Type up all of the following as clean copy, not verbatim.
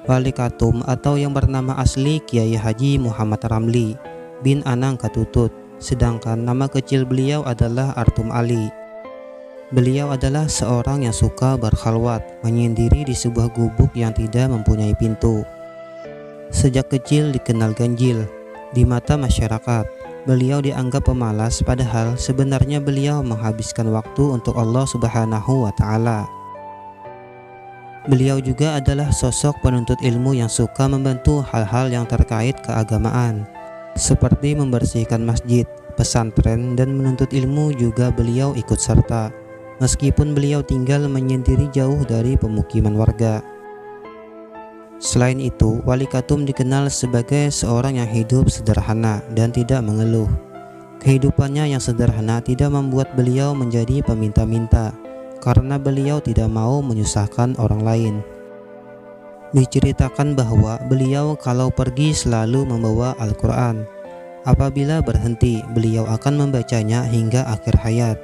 Wali Katum atau yang bernama asli Kiai Haji Muhammad Ramli bin Anang Katutut, sedangkan nama kecil beliau adalah Artum Ali. Beliau adalah seorang yang suka berkhalwat, menyendiri di sebuah gubuk yang tidak mempunyai pintu. Sejak kecil dikenal ganjil di mata masyarakat. Beliau dianggap pemalas, padahal sebenarnya beliau menghabiskan waktu untuk Allah Subhanahu wa Ta'ala. Beliau juga adalah sosok penuntut ilmu yang suka membantu hal-hal yang terkait keagamaan, seperti membersihkan masjid, pesantren, dan menuntut ilmu juga beliau ikut serta, meskipun beliau tinggal menyendiri jauh dari pemukiman warga. Selain itu, Wali Katum dikenal sebagai seorang yang hidup sederhana dan tidak mengeluh. Kehidupannya yang sederhana tidak membuat beliau menjadi peminta-minta, karena beliau tidak mau menyusahkan orang lain. Diceritakan bahwa beliau kalau pergi selalu membawa Al-Quran. Apabila berhenti, beliau akan membacanya hingga akhir hayat.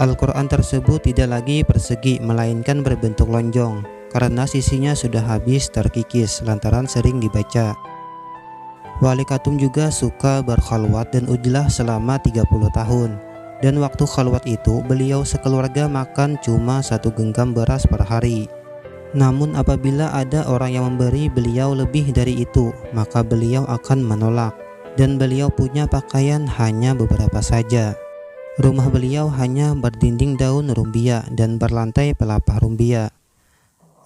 Al-Quran tersebut tidak lagi persegi, melainkan berbentuk lonjong, karena sisinya sudah habis terkikis lantaran sering dibaca. Wali Katum juga suka berkhalwat dan ujlah selama 30 tahun. Dan waktu khalwat itu beliau sekeluarga makan cuma 1 genggam beras per hari. Namun apabila ada orang yang memberi beliau lebih dari itu, maka beliau akan menolak. Dan beliau punya pakaian hanya beberapa saja. Rumah beliau hanya berdinding daun rumbia dan berlantai pelapah rumbia.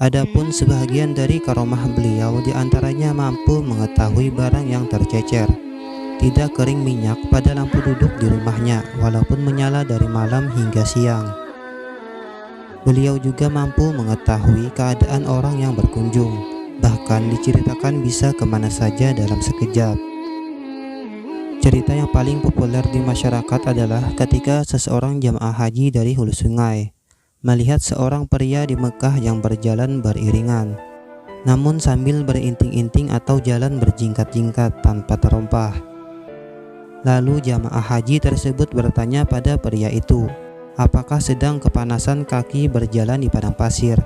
Adapun sebahagian dari karomah beliau diantaranya mampu mengetahui barang yang tercecer, tidak kering minyak pada lampu duduk di rumahnya walaupun menyala dari malam hingga siang. Beliau juga mampu mengetahui keadaan orang yang berkunjung, bahkan diceritakan bisa kemana saja dalam sekejap. Cerita yang paling populer di masyarakat adalah ketika seseorang jamaah haji dari hulu sungai melihat seorang pria di Mekah yang berjalan beriringan, namun sambil berinting-inting atau jalan berjingkat-jingkat tanpa terompah. Lalu jamaah haji tersebut bertanya pada pria itu, apakah sedang kepanasan kaki berjalan di padang pasir.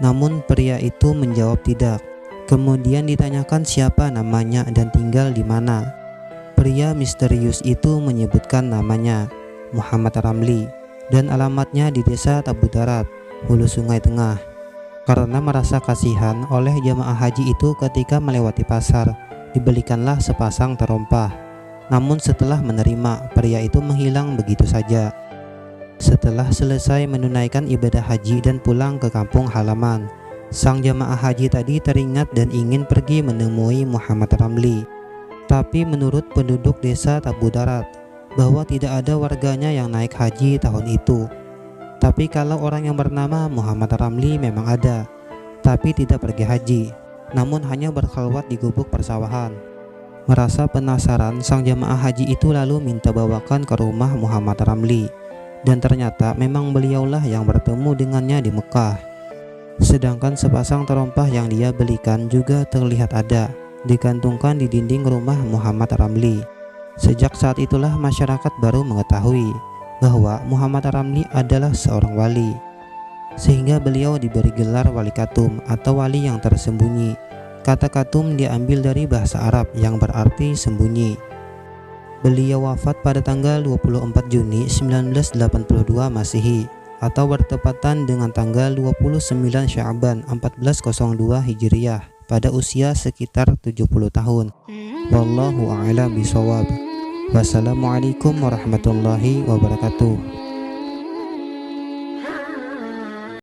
Namun pria itu menjawab tidak. Kemudian ditanyakan siapa namanya dan tinggal di mana. Pria misterius itu menyebutkan namanya Muhammad Ramli dan alamatnya di desa Tabu Darat, Hulu Sungai Tengah. Karena merasa kasihan oleh jamaah haji itu ketika melewati pasar, dibelikanlah sepasang terompah. Namun setelah menerima, pria itu menghilang begitu saja. Setelah selesai menunaikan ibadah haji dan pulang ke kampung halaman, sang jamaah haji tadi teringat dan ingin pergi menemui Muhammad Ramli. Tapi menurut penduduk desa Tabu Darat, bahwa tidak ada warganya yang naik haji tahun itu. Tapi kalau orang yang bernama Muhammad Ramli memang ada, tapi tidak pergi haji, namun hanya berkhalwat di gubuk persawahan. Merasa penasaran, sang jamaah haji itu lalu minta bawakan ke rumah Muhammad Ramli, dan ternyata memang beliaulah yang bertemu dengannya di Mekah. Sedangkan sepasang terompah yang dia belikan juga terlihat ada, digantungkan di dinding rumah Muhammad Ramli. Sejak saat itulah masyarakat baru mengetahui bahwa Muhammad Ramli adalah seorang wali, sehingga beliau diberi gelar Wali Katum atau wali yang tersembunyi. Kata Katum diambil dari bahasa Arab yang berarti sembunyi. Beliau wafat pada tanggal 24 Juni 1982 Masehi atau bertepatan dengan tanggal 29 Sya'ban 1402 Hijriah pada usia sekitar 70 tahun. Wallahu a'lam bishawab. Wassalamualaikum warahmatullahi wabarakatuh.